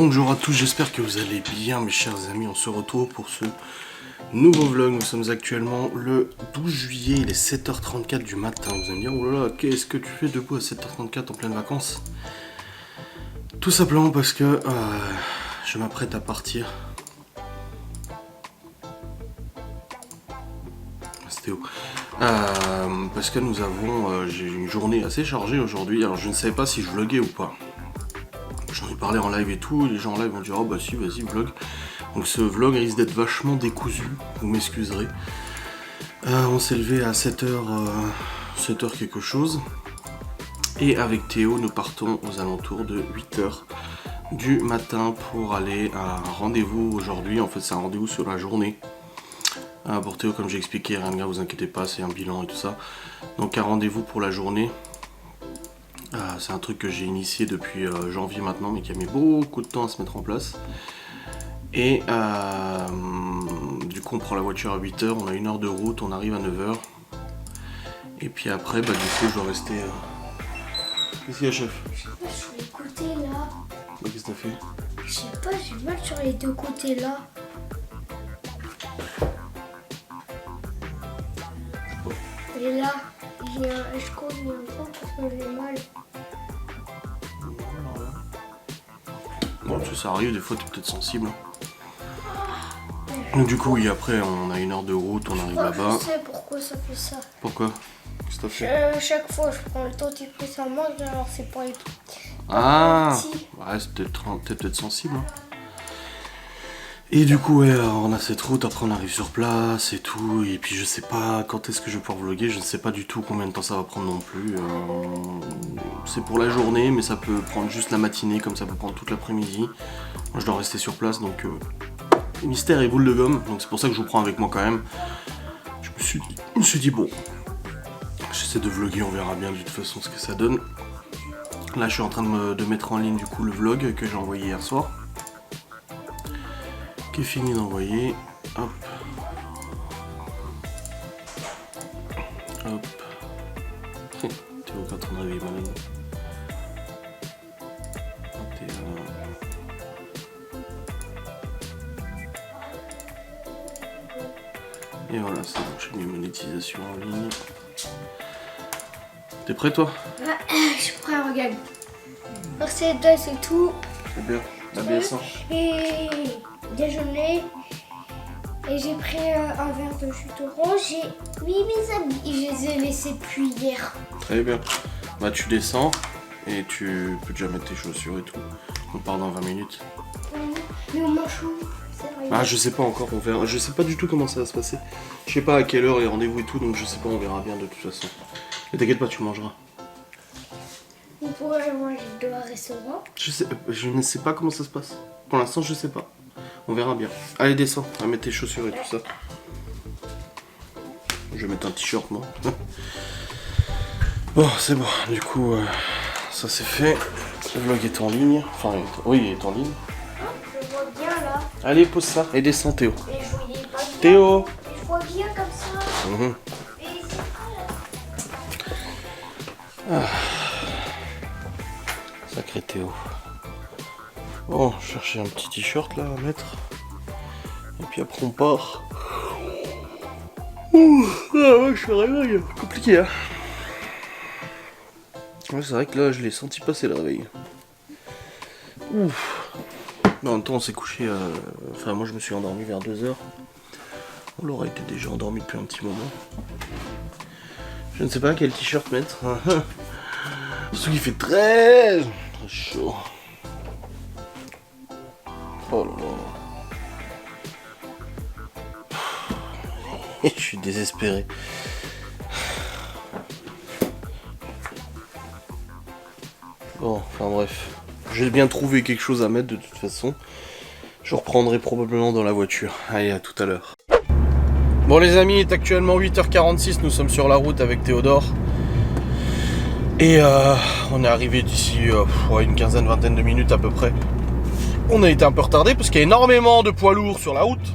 Bonjour à tous, j'espère que vous allez bien mes chers amis, on se retrouve pour ce nouveau vlog. Nous sommes actuellement le 12 juillet, il est 7h34 du matin. Vous allez me dire, oh là là, qu'est-ce que tu fais debout à 7h34 en pleine vacances? Tout simplement parce que je m'apprête à partir. C'était où? Parce que nous avons, j'ai une journée assez chargée aujourd'hui, alors je ne savais pas si je vloguais ou pas. J'en ai parlé en live et tout, les gens en live vont dire oh bah si vas-y vlog. Donc ce vlog risque d'être vachement décousu, vous m'excuserez. On s'est levé à 7h, 7h quelque chose. Et avec Théo nous partons aux alentours de 8h du matin pour aller à un rendez-vous aujourd'hui. En fait c'est un rendez-vous sur la journée. Pour Théo comme j'ai expliqué, rien de grave, vous inquiétez pas, c'est un bilan et tout ça. Donc un rendez-vous pour la journée. C'est un truc que j'ai initié depuis janvier maintenant, mais qui a mis beaucoup de temps à se mettre en place. Et du coup on prend la voiture à 8h, on a 1 heure de route, on arrive à 9h. Et puis après, bah du coup je dois rester... Qu'est-ce qu'il y a, chef? Je sais pas sur les côtés là. Bah, qu'est-ce que t'as fait? Je sais pas, j'ai mal sur les deux côtés là. Et là, je cogne un peu parce que j'ai mal. Bon, ça arrive, des fois t'es peut-être sensible. Donc du coup, oui, après on a 1 heure de route, on arrive là-bas. Je sais pourquoi ça fait ça. Pourquoi? Qu'est-ce que t'as fait? Chaque fois, je prends le antidépresseur, alors c'est pour les tout. Ah ouais, c'est peut-être sensible. Hein. Et du coup, ouais, on a cette route, après on arrive sur place et tout. Et puis je sais pas quand est-ce que je vais pouvoir vlogger, je ne sais pas du tout combien de temps ça va prendre non plus. C'est pour la journée, mais ça peut prendre juste la matinée, comme ça peut prendre toute l'après-midi. Moi je dois rester sur place, donc mystère et boule de gomme. Donc c'est pour ça que je vous prends avec moi quand même. Je me suis dit bon, j'essaie de vlogger, on verra bien de toute façon ce que ça donne. Là je suis en train de mettre en ligne du coup le vlog que j'ai envoyé hier soir. Qui est fini d'envoyer. Hop. Hop. Théo est en train de réveiller malade. Et voilà, c'est bon, j'ai mis monétisation en ligne. T'es prêt toi? Je suis prêt, regarde. Mercedes et tout. C'est bien, la BS1. Et déjeuner. Et j'ai pris un verre de jus d'orange. J'ai mis mes habits. Et je les ai laissés depuis hier. Très bien. Bah tu descends et tu peux déjà mettre tes chaussures et tout. On part dans 20 minutes. Mais on mange où? Ah je sais pas encore, on verra. Je sais pas du tout comment ça va se passer. Je sais pas à quelle heure les rendez-vous et tout, donc je sais pas, on verra bien de toute façon. Mais t'inquiète pas, tu mangeras. On pourrait manger de un restaurant. Je ne sais pas comment ça se passe. Pour l'instant je sais pas. On verra bien. Allez descends, on va mettre tes chaussures et tout ça. Je vais mettre un t-shirt moi. Bon c'est bon, du coup ça c'est fait. Le vlog est en ligne. Enfin oui il est en ligne. Je vois bien là. Allez pose ça et descends Théo. Et je voyais pas bien. Théo. Et je vois bien comme ça. Mmh. Et c'est là. Sacré Théo. Bon, chercher un petit t-shirt là à mettre. Et puis après on part. Ouh, ah ouais, je suis réveillé. Compliqué hein. Ouais, c'est vrai que là je l'ai senti passer le réveil. Ouf. Mais en même temps on s'est couché. Enfin moi je me suis endormi vers 2h. On l'aurait été déjà endormi depuis un petit moment. Je ne sais pas quel t-shirt mettre. Surtout qu'il fait très chaud. Oh là là. Je suis désespéré. Bon, enfin bref. J'ai bien trouvé quelque chose à mettre de toute façon. Je reprendrai probablement dans la voiture. Allez, à tout à l'heure. Bon les amis, il est actuellement 8h46. Nous sommes sur la route avec Théodore. Et on est arrivé d'ici une quinzaine, vingtaine de minutes à peu près. On a été un peu retardé parce qu'il y a énormément de poids lourds sur la route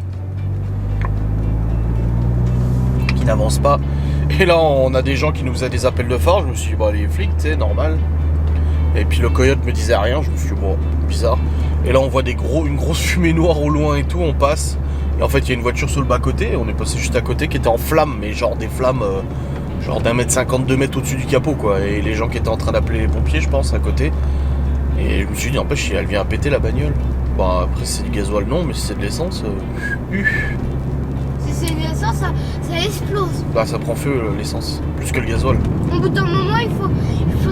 qui n'avancent pas. Et là on a des gens qui nous faisaient des appels de phare. Je me suis dit bah les flics c'est normal. Et puis le coyote me disait rien. Je me suis dit bon bizarre. Et là on voit une grosse fumée noire au loin et tout, on passe. Et en fait il y a une voiture sur le bas-côté, on est passé juste à côté qui était en flammes, mais genre des flammes genre d'1,50 m, 2 mètres au-dessus du capot quoi. Et les gens qui étaient en train d'appeler les pompiers je pense à côté. Et je me suis dit n'empêche elle vient à péter la bagnole. Bon après c'est du gasoil non, mais si c'est de l'essence, Si c'est de l'essence, ça explose. Bah ça prend feu l'essence, plus que le gasoil. Au bout d'un moment il faut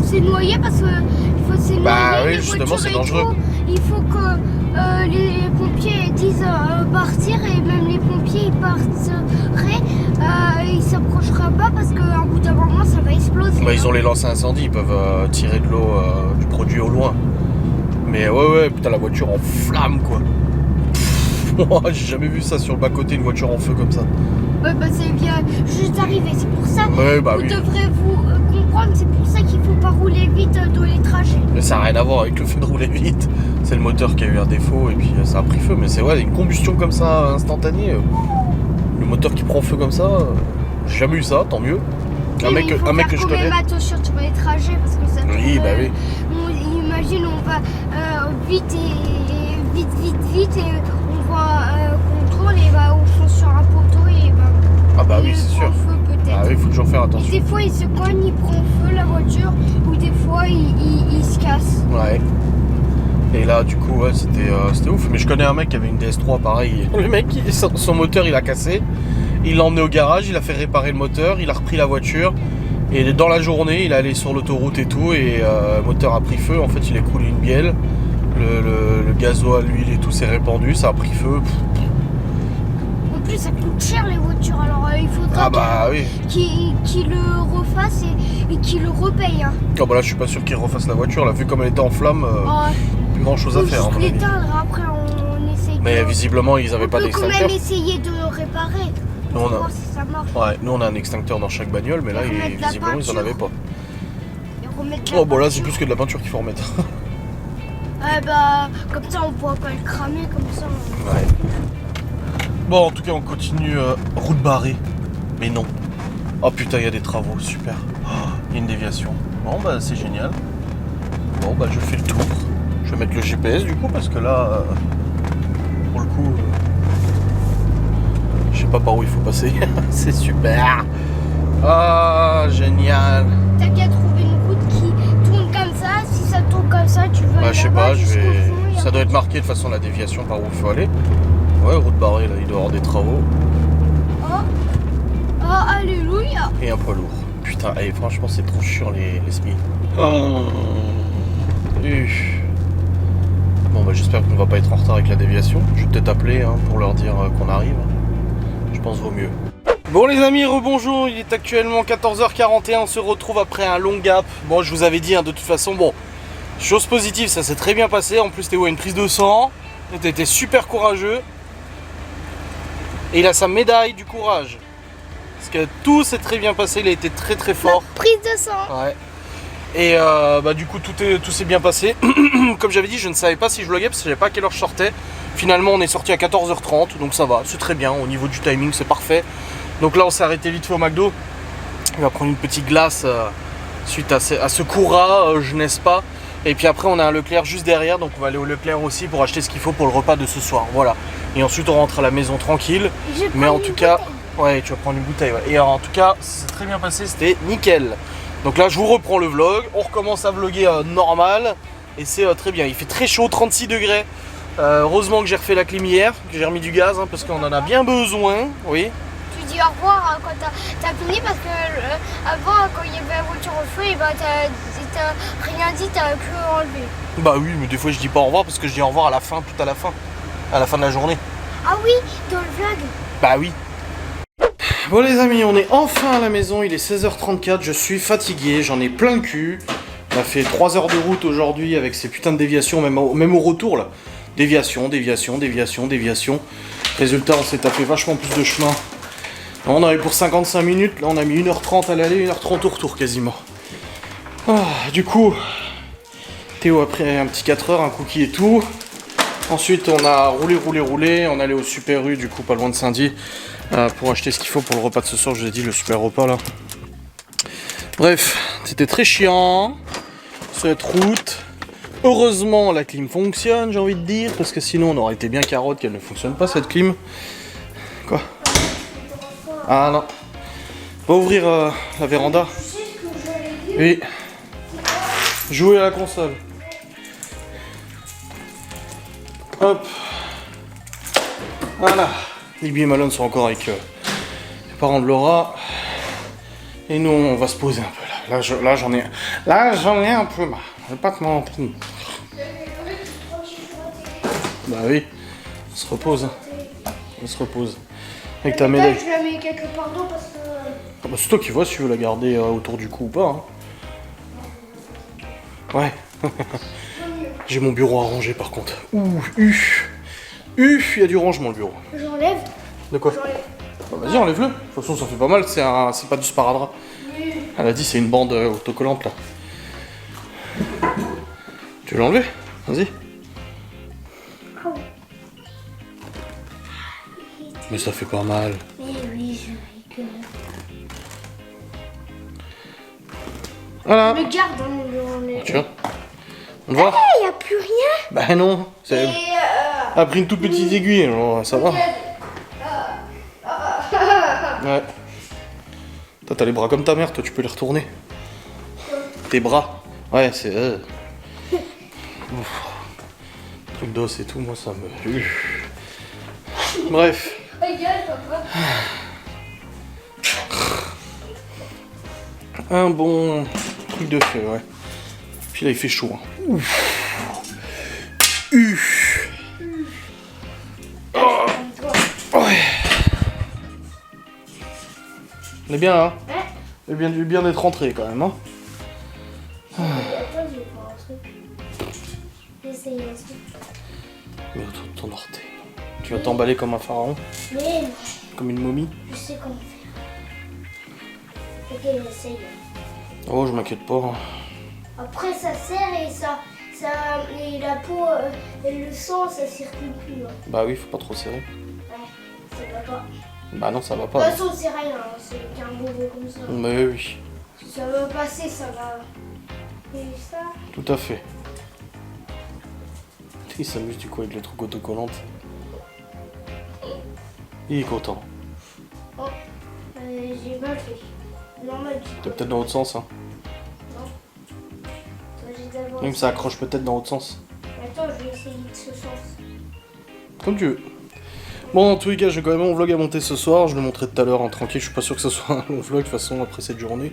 se noyer parce que il faut se noyer. Bah oui les justement voitures c'est et dangereux. tout. Il faut que les pompiers disent partir et même les pompiers ils partiraient, ils s'approcheraient pas parce qu'au bout d'un moment ça va exploser. Bah ils ont les lances à incendie, ils peuvent tirer de l'eau, du produit au loin. Mais ouais putain la voiture en flamme quoi. Moi j'ai jamais vu ça sur le bas côté une voiture en feu comme ça. Ouais bah c'est bien juste arrivé, c'est pour ça. Ouais bah vous oui. devrez vous comprendre, c'est pour ça qu'il faut pas rouler vite dans les trajets. Mais ça n'a rien à voir avec le fait de rouler vite. C'est le moteur qui a eu un défaut et puis ça a pris feu. Mais c'est ouais une combustion comme ça instantanée. Le moteur qui prend feu comme ça, j'ai jamais eu ça, tant mieux. Un mec que je connais. Il faut faire quand même attention sur les trajets parce que ça. Oui bah oui. Imagine on va vite et on voit contrôle et bah on fonce sur un poteau et bah. Ah bah oui c'est sûr. Feu peut-être. Ah oui faut toujours faire attention. Et des fois il se cogne, il prend feu la voiture ou des fois il se casse. Ouais. Et là du coup ouais c'était ouf. Mais je connais un mec qui avait une DS3 pareil. Le mec son moteur il a cassé. Il l'a emmené au garage, il a fait réparer le moteur, il a repris la voiture. Et dans la journée, il est allé sur l'autoroute et tout, et le moteur a pris feu. En fait, il a coulé une bielle. Le gasoil, l'huile et tout s'est répandu, ça a pris feu. En plus, ça coûte cher les voitures, alors il faudra oui. qu'il le refasse et qu'il le repaye. Hein. Ah bah là, je suis pas sûr qu'il refasse la voiture. Là, vu comme elle était en flamme, plus grand chose à faire. Faut juste l'éteindre, après on essaye. Mais visiblement, ils avaient pas d'extincteur. On peut quand même essayer de le réparer. Nous, on a... voir si ça marche. Ouais, nous on a un extincteur dans chaque bagnole, mais là, visiblement, ils en avaient pas. Oh bah là, c'est plus que de la peinture qu'il faut remettre. Ouais, bah, comme ça, on pourra pas le cramer, comme ça. Ouais. Bon, en tout cas, on continue route barrée. Mais non. Oh putain, il y a des travaux, super. Il y a une déviation. Bon, bah, c'est génial. Bon, bah, je fais le tour. Je vais mettre le GPS du coup, parce que là, pour le coup, je sais pas par où il faut passer. C'est super. Ah, génial. T'as qu'à trouver une route qui tourne comme ça. Si ça tourne comme ça, tu vas. Bah, je sais pas, fond, ça doit être marqué de façon la déviation par où il faut aller. Ouais, route barrée, là, il doit y avoir des travaux. Oh, alléluia. Et un poids lourd. Putain, franchement, c'est trop chiant les SMI. Bon, bah, j'espère qu'on va pas être en retard avec la déviation. Je vais peut-être appeler pour leur dire qu'on arrive. Je pense vaut mieux. Bon les amis, rebonjour, il est actuellement 14h41, on se retrouve après un long gap. Bon, je vous avais dit de toute façon, bon, chose positive, ça s'est très bien passé. En plus Théo a une prise de sang, il était super courageux. Et il a sa médaille du courage. Parce que tout s'est très bien passé, il a été très très fort. Prise de sang. Ouais. Et bah du coup tout s'est bien passé. Comme j'avais dit, je ne savais pas si je vloguais parce que je savais pas à quelle heure je sortais. Finalement on est sorti à 14h30, donc ça va, c'est très bien, au niveau du timing c'est parfait. Donc là on s'est arrêté vite fait au McDo. On va prendre une petite glace suite à ce courra, je n'est-ce pas. Et puis après on a un Leclerc juste derrière, donc on va aller au Leclerc aussi pour acheter ce qu'il faut pour le repas de ce soir. Voilà. Et ensuite on rentre à la maison tranquille. Mais en tout cas, ouais, tu vas prendre une bouteille. Ouais. Et alors, en tout cas, c'est très bien passé, c'était nickel. Donc là je vous reprends le vlog, on recommence à vlogger normal. Et c'est très bien, il fait très chaud, 36 degrés. Heureusement que j'ai refait la clim hier, que j'ai remis du gaz parce qu'on en a bien besoin. Oui. Tu dis au revoir quand t'as fini parce que avant quand il y avait la voiture au feu, et bah t'as rien dit, t'as que enlevé. Bah oui, mais des fois je dis pas au revoir parce que je dis au revoir à la fin, tout à la fin de la journée. Ah oui, dans le vlog. Bah oui. Bon les amis, on est enfin à la maison, il est 16h34, je suis fatigué, j'en ai plein le cul. On a fait 3 heures de route aujourd'hui avec ces putains de déviations, même au retour là. Déviation. Résultat, on s'est tapé vachement plus de chemin. On avait pour 55 minutes, là on a mis 1h30 à l'aller, 1h30 au retour quasiment. Du coup, Théo a pris un petit 4 heures, un cookie et tout. Ensuite on a roulé, on allait au Super U, du coup pas loin de Saint-Die, pour acheter ce qu'il faut pour le repas de ce soir, je vous ai dit, le super repas là. Bref, c'était très chiant, cette route. Heureusement, la clim fonctionne, j'ai envie de dire, parce que sinon on aurait été bien carotte qu'elle ne fonctionne pas cette clim. Quoi? Ah non. Va ouvrir la véranda. Oui. Jouer à la console. Hop. Voilà. Libby et Malone sont encore avec les parents de Laura. Et nous, on va se poser un peu là. Là, j'en ai un peu marre. Je vais pas te mentir. Bah oui. On se repose. On se repose. Avec ta médaille. Je la mets quelque part d'autre parce que... Ah bah c'est toi qui vois si tu veux la garder autour du cou ou pas. Hein. Ouais. J'ai mon bureau à ranger par contre. Il y a du rangement le bureau. J'enlève. De quoi? J'enlève. Bah, vas-y, enlève-le. De toute façon, ça fait pas mal, c'est pas du sparadrap. Oui. Elle a dit c'est une bande autocollante là. Tu veux l'enlever? Vas-y. Oh. Mais ça fait pas mal. Mais oui, je rigole. Voilà. Je le garde, hein, Tu vois? On te voit? il n'y a plus rien. Bah non. C'est... a pris une toute petite aiguille, alors ça va. Ouais. Toi, t'as les bras comme ta mère, toi, tu peux les retourner. Tes bras. Ouais, c'est... Truc d'os et tout, moi, ça me... Bref. Regarde, papa. Un bon truc de feu, ouais. Puis là, il fait chaud. Hein. Oh. Ouais. On est bien là. Ouais. C'est bien d'être rentré quand même. Hein. Attends, je vais voir un truc. J'essaye un truc. Mais autour de ton orteil. Tu vas t'emballer comme un pharaon? Mais non, Comme une momie? je sais comment faire. Ok, j'essaye. Oh, je m'inquiète pas. Hein. Après, ça serre et et la peau et le sang, ça circule plus. Hein. Bah oui, faut pas trop serrer. Ouais, ça va pas. Bah non, ça va De pas. toute façon, c'est rien, hein, c'est qu'un bobo comme ça. Mais oui, Si ça va passer, ça va. Et ça. tout à fait. Il s'amuse du coup avec les trucs autocollantes. Il est content. Oh, j'ai mal fait. Normal, tu T'es peut-être dans l'autre sens. Hein. Non. J'ai d'abord. Même ça accroche peut-être dans l'autre sens. Attends, je vais essayer de ce sens. Comme tu veux. Bon, dans tous les cas, j'ai quand même mon vlog à monter ce soir. Je le montrerai tout à l'heure, hein, tranquille. Je suis pas sûr que ce soit un long vlog, de toute façon, après cette journée.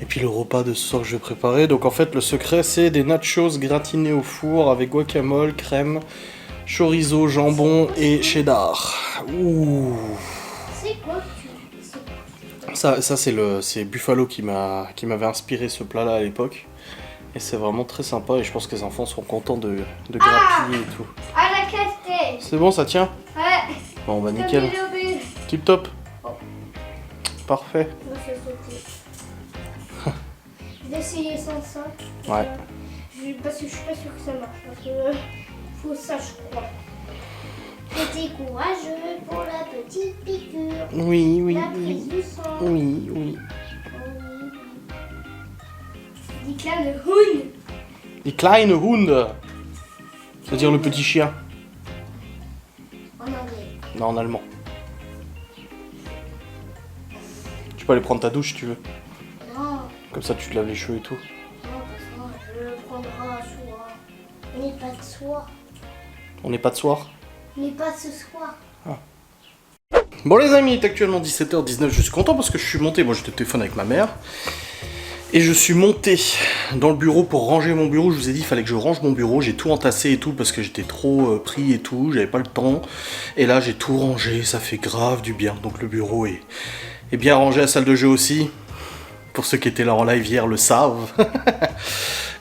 Et puis le repas de ce soir que je vais préparer. Donc en fait, le secret, c'est des nachos gratinés au four avec guacamole, crème, chorizo, jambon et cheddar. Ouh. C'est quoi que tu. Ça c'est Buffalo qui m'avait inspiré ce plat-là à l'époque. Et c'est vraiment très sympa et je pense que les enfants seront contents de grappiller et tout. À la casse-tête. C'est bon, ça tient? Ouais. Bon, bah Comme nickel. les bébés. Tip top. Oh. Parfait. Moi, ça sautait. Je vais essayer sans ça. Ouais. Parce que je suis pas sûre que ça marche. Parce que faut ça, je crois. C'était courageux pour la petite piqûre. Oui, oui, La prise oui. du sang. Oui, oui. Die kleine Hund. Die kleine Hund. C'est-à-dire le petit chien. En anglais. Non, en allemand. Tu peux aller prendre ta douche si tu veux. Non, Comme ça, tu te laves les cheveux et tout. non, parce que moi, je le prendrai un soir. Mais pas de soir. On n'est pas de soir. Mais pas ce soir. Bon les amis, il est actuellement 17h19, je suis content parce que je suis monté, moi j'étais au téléphone avec ma mère, et je suis monté dans le bureau pour ranger mon bureau. Je vous ai dit il fallait que je range mon bureau, j'ai tout entassé et tout parce que j'étais trop pris et tout, j'avais pas le temps, et là j'ai tout rangé, ça fait grave du bien. Donc le bureau est bien rangé, la salle de jeu aussi, pour ceux qui étaient là en live hier le savent.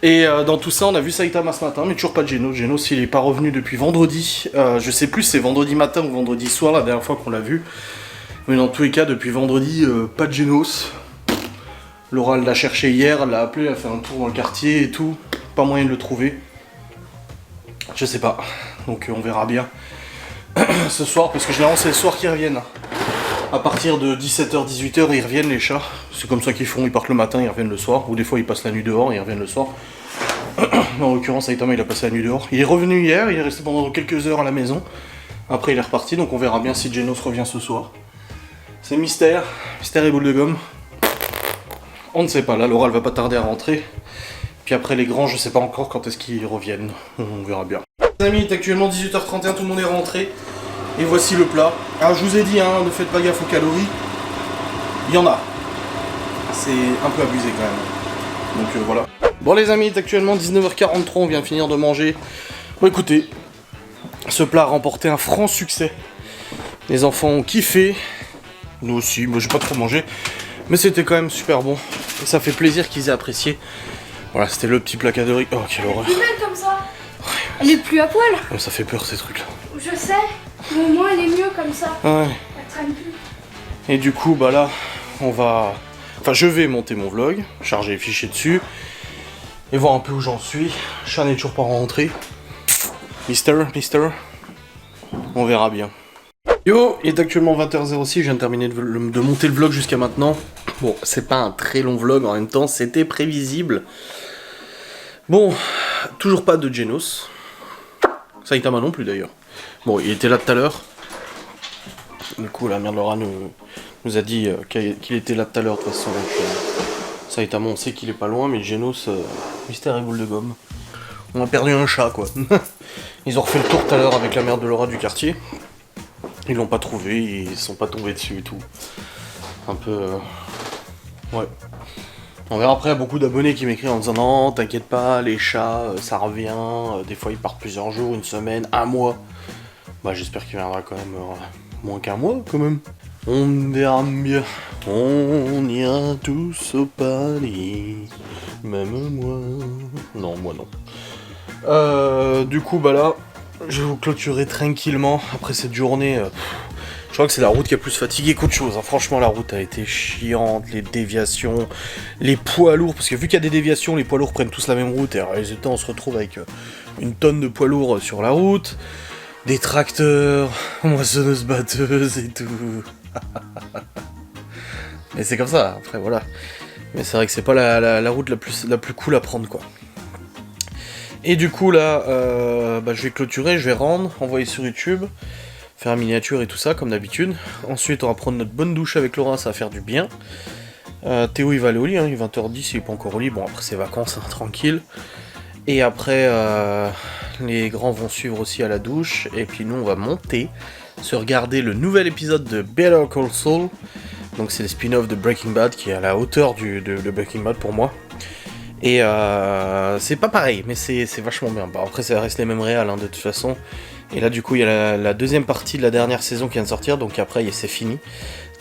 Et dans tout ça, on a vu Saitama ce matin, mais toujours pas de Genos. Genos, il est pas revenu depuis vendredi. Je sais plus si c'est vendredi matin ou vendredi soir, la dernière fois qu'on l'a vu. Mais dans tous les cas, depuis vendredi, pas de Genos. Laura l'a cherché hier, elle l'a appelé, elle a fait un tour dans le quartier et tout. Pas moyen de le trouver. Je sais pas. Donc on verra bien ce soir, parce que généralement c'est le soir qu'ils reviennent. À partir de 17h, 18h, ils reviennent les chats. C'est comme ça qu'ils font, ils partent le matin, ils reviennent le soir. Ou des fois ils passent la nuit dehors, ils reviennent le soir. En l'occurrence, Saitama il a passé la nuit dehors. Il est revenu hier, il est resté pendant quelques heures à la maison. Après il est reparti, donc on verra bien si Genos revient ce soir. C'est mystère et boule de gomme. On ne sait pas, là Laura elle va pas tarder à rentrer. Puis après les grands, je sais pas encore quand est-ce qu'ils reviennent. On verra bien. Les amis, il est actuellement 18h31, tout le monde est rentré. Et voici le plat. Alors je vous ai dit, hein, ne faites pas gaffe aux calories. Il y en a. C'est un peu abusé quand même. Donc voilà. Bon les amis, il est actuellement 19h43, on vient de finir de manger. Bon écoutez, ce plat a remporté un franc succès. Les enfants ont kiffé. Nous aussi, moi j'ai pas trop mangé. Mais c'était quand même super bon. Et ça fait plaisir qu'ils aient apprécié. Voilà, c'était le petit plat cadeau. Oh, quelle horreur. Elle est plus belle comme ça. Elle est plus à poil. Oh, ça fait peur ces trucs là. Je sais, mais au moins elle est mieux comme ça. Ouais. Elle traîne plus. Et du coup, bah là, on va... Enfin, je vais monter mon vlog, charger les fichiers dessus, et voir un peu où j'en suis. Chan n'est toujours pas rentré. Mister, on verra bien. Yo, il est actuellement 20h06, je viens de terminer de monter le vlog jusqu'à maintenant. Bon, c'est pas un très long vlog, en même temps, c'était prévisible. Bon, toujours pas de Genos. Saitama non plus d'ailleurs. Bon, il était là tout à l'heure. Du coup, la mère de Laura nous a dit qu'il était là tout à l'heure de toute façon. Donc, Saitama, on sait qu'il est pas loin, mais Genos, mystère et boule de gomme. On a perdu un chat, quoi. Ils ont refait le tour tout à l'heure avec la mère de Laura du quartier. Ils l'ont pas trouvé, ils sont pas tombés dessus et tout. Un peu... Ouais. On verra après, il y a beaucoup d'abonnés qui m'écrivent en disant non, t'inquiète pas, les chats, ça revient. Des fois, ils partent plusieurs jours, une semaine, un mois. Bah, j'espère qu'il viendra quand même moins qu'un mois, quand même. On verra bien. On ira tous au paradis. Même moi. Non, moi non. Du coup, bah là, je vais vous clôturer tranquillement après cette journée. Je crois que c'est la route qui a plus fatigué qu'autre chose. Hein. Franchement, la route a été chiante, les déviations, les poids lourds. Parce que vu qu'il y a des déviations, les poids lourds prennent tous la même route. Et alors, résultat, on se retrouve avec une tonne de poids lourds sur la route, des tracteurs, moissonneuses batteuses et tout. Mais c'est comme ça, après voilà. Mais c'est vrai que c'est pas la route la plus cool à prendre, quoi. Et du coup, là, je vais clôturer, je vais rendre, envoyer sur YouTube. Faire un miniature et tout ça, comme d'habitude. Ensuite, on va prendre notre bonne douche avec Laura, ça va faire du bien. Théo, il va aller au lit, hein, il est 20h10, il est pas encore au lit. Bon, après, c'est vacances, hein, tranquille. Et après, les grands vont suivre aussi à la douche. Et puis nous, on va monter, se regarder le nouvel épisode de Better Call Saul. Donc, c'est le spin-off de Breaking Bad, qui est à la hauteur de Breaking Bad pour moi. Et c'est pas pareil, mais c'est vachement bien. Bah, après, ça reste les mêmes réals, hein, de toute façon. Et là, du coup, il y a la deuxième partie de la dernière saison qui vient de sortir, donc après, c'est fini.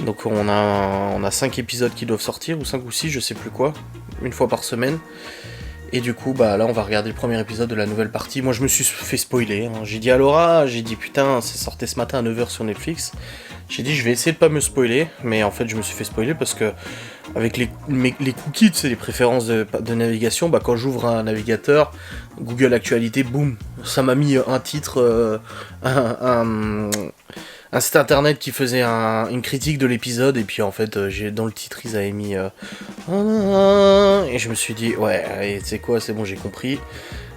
Donc on a 5 épisodes qui doivent sortir, ou 5 ou 6, je sais plus quoi, une fois par semaine. Et du coup, bah là, on va regarder le premier épisode de la nouvelle partie. Moi, je me suis fait spoiler. Hein. J'ai dit à Laura, putain, c'est sorti ce matin à 9h sur Netflix. J'ai dit, je vais essayer de pas me spoiler, mais en fait, je me suis fait spoiler parce que, avec les cookies, tu sais, les préférences de navigation, bah quand j'ouvre un navigateur, Google Actualité, boum, ça m'a mis un titre, un site internet qui faisait une critique de l'épisode, et puis en fait, dans le titre, ils avaient mis... et je me suis dit, ouais, allez, tu sais quoi, c'est bon, j'ai compris.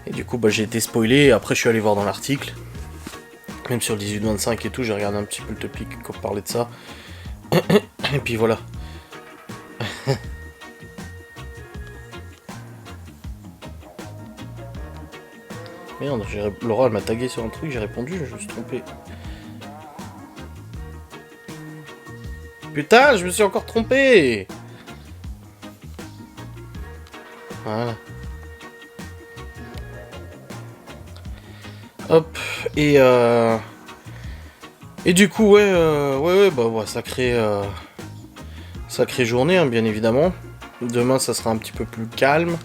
Et du coup, bah, j'ai été spoilé, et après, je suis allé voir dans l'article. Même sur le 18-25 et tout, j'ai regardé un petit peu le topic quand on parlait de ça. Et puis voilà. Merde, Laura elle m'a tagué sur un truc, j'ai répondu, je me suis trompé. Putain, je me suis encore trompé. Voilà. Hop, et du coup, ouais, sacrée journée, hein, bien évidemment. Demain, ça sera un petit peu plus calme.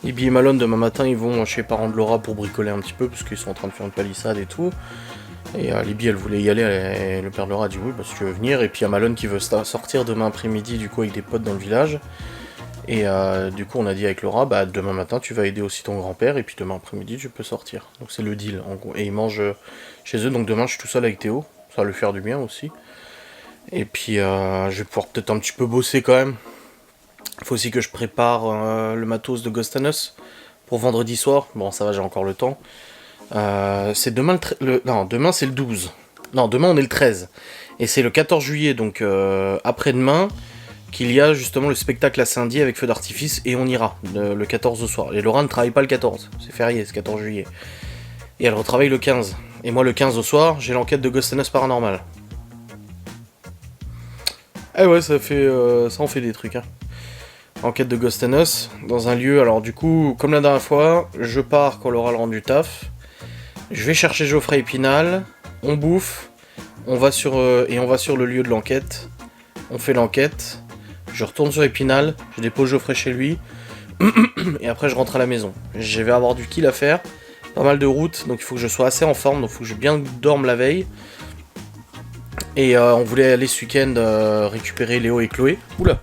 Libby et Malone, demain matin, ils vont chez les parents de Laura pour bricoler un petit peu, parce qu'ils sont en train de faire une palissade et tout. Et Libby, elle voulait y aller, et le père de Laura a dit oui, parce que tu veux venir. Et puis il y a Malone qui veut sortir demain après-midi, du coup, avec des potes dans le village. Et du coup, on a dit avec Laura, bah demain matin, tu vas aider aussi ton grand-père, et puis demain après-midi, tu peux sortir. Donc c'est le deal, en gros. Et ils mangent chez eux, donc demain, je suis tout seul avec Théo. Ça va lui faire du bien aussi. Et puis, je vais pouvoir peut-être un petit peu bosser quand même. Il faut aussi que je prépare le matos de Ghost and Us pour vendredi soir. Bon, ça va, j'ai encore le temps. C'est demain non, demain c'est le 12. Non, demain on est le 13. Et c'est le 14 juillet, donc après-demain, qu'il y a justement le spectacle à Saint-Dié avec feu d'artifice, et on ira le 14 au soir. Et Laura ne travaille pas le 14, c'est férié, c'est 14 juillet. Et elle retravaille le 15. Et moi le 15 au soir, j'ai l'enquête de Ghost and Us Paranormal. Eh ouais, ça en fait des trucs, hein. Enquête de Ghost and Us, dans un lieu, alors du coup, comme la dernière fois, je pars quand Laura le rend du taf, je vais chercher Geoffrey Épinal, on bouffe, on va sur le lieu de l'enquête, on fait l'enquête, je retourne sur Épinal, je dépose Geoffrey chez lui, et après je rentre à la maison. Je vais avoir du kill à faire, pas mal de routes, donc il faut que je sois assez en forme, donc il faut que je bien dorme la veille. Et on voulait aller ce week-end récupérer Léo et Chloé. Oula.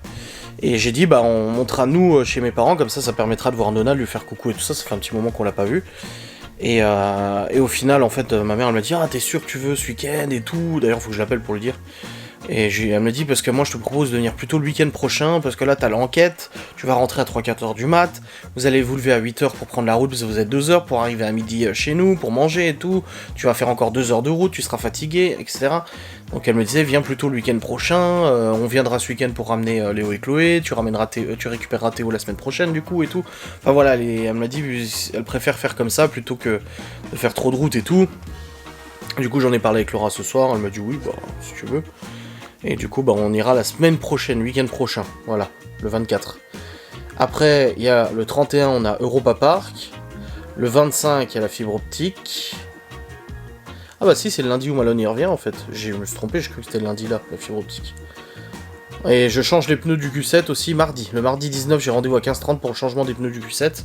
Et j'ai dit, bah on montera nous chez mes parents, comme ça permettra de voir Nona, lui faire coucou et tout ça, ça fait un petit moment qu'on l'a pas vu. Et au final, en fait, ma mère elle m'a dit, ah t'es sûr que tu veux ce week-end et tout, d'ailleurs faut que je l'appelle pour lui dire. Et elle me dit, parce que moi je te propose de venir plutôt le week-end prochain, parce que là t'as l'enquête, tu vas rentrer à 3-4 heures du mat, vous allez vous lever à 8 heures pour prendre la route, parce que vous êtes 2 heures pour arriver à midi chez nous, pour manger et tout, tu vas faire encore 2 heures de route, tu seras fatigué, etc. Donc elle me disait, viens plutôt le week-end prochain, on viendra ce week-end pour ramener Léo et Chloé, tu récupéreras Théo la semaine prochaine du coup et tout. Enfin voilà, elle m'a dit, elle préfère faire comme ça plutôt que de faire trop de route et tout. Du coup j'en ai parlé avec Laura ce soir, elle m'a dit oui, bah si tu veux. Et du coup, bah, on ira la semaine prochaine, week-end prochain, voilà, le 24. Après, il y a le 31, on a Europa Park. Le 25, il y a la fibre optique. Ah bah si, c'est le lundi où Malone y revient, en fait. Je me suis trompé, j'ai cru que c'était le lundi là, la fibre optique. Et je change les pneus du Q7 aussi mardi. Le mardi 19, j'ai rendez-vous à 15h30 pour le changement des pneus du Q7.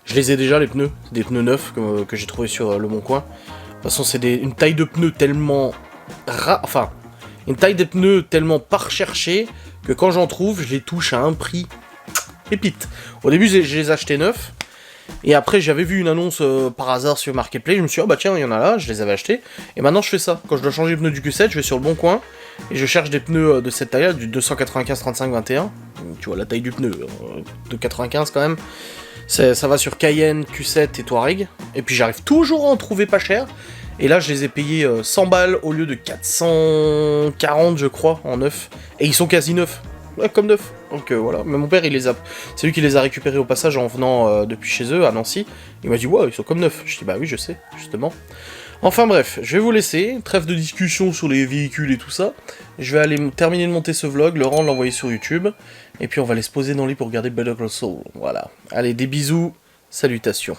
Je les ai déjà, les pneus, des pneus neufs que j'ai trouvé sur Le Bon Coin. De toute façon, c'est une taille de pneus tellement... une taille de pneus tellement pas recherchée que quand j'en trouve, je les touche à un prix pépite. Au début, je les achetais neufs. Et après, j'avais vu une annonce par hasard sur Marketplace. Je me suis dit, ah bah tiens, il y en a là, je les avais achetés. Et maintenant, je fais ça. Quand je dois changer les pneus du Q7, je vais sur Le Bon Coin. Et je cherche des pneus de cette taille-là, du 295 35 21. Tu vois la taille du pneu, de 95 quand même. Ça va sur Cayenne, Q7 et Touareg. Et puis j'arrive toujours à en trouver pas cher. Et là, je les ai payés 100 balles au lieu de 440, je crois, en neuf. Et ils sont quasi neufs. Ouais, comme neufs. Donc voilà. Mais mon père, c'est lui qui les a récupérés au passage en venant depuis chez eux, à Nancy. Il m'a dit, ouais, ils sont comme neufs. Je dis, bah oui, je sais, justement. Enfin bref, je vais vous laisser. Trêve de discussion sur les véhicules et tout ça. Je vais aller terminer de monter ce vlog, le rendre, l'envoyer sur YouTube. Et puis on va aller se poser dans le lit pour regarder Better Call Saul. Voilà. Allez, des bisous. Salutations.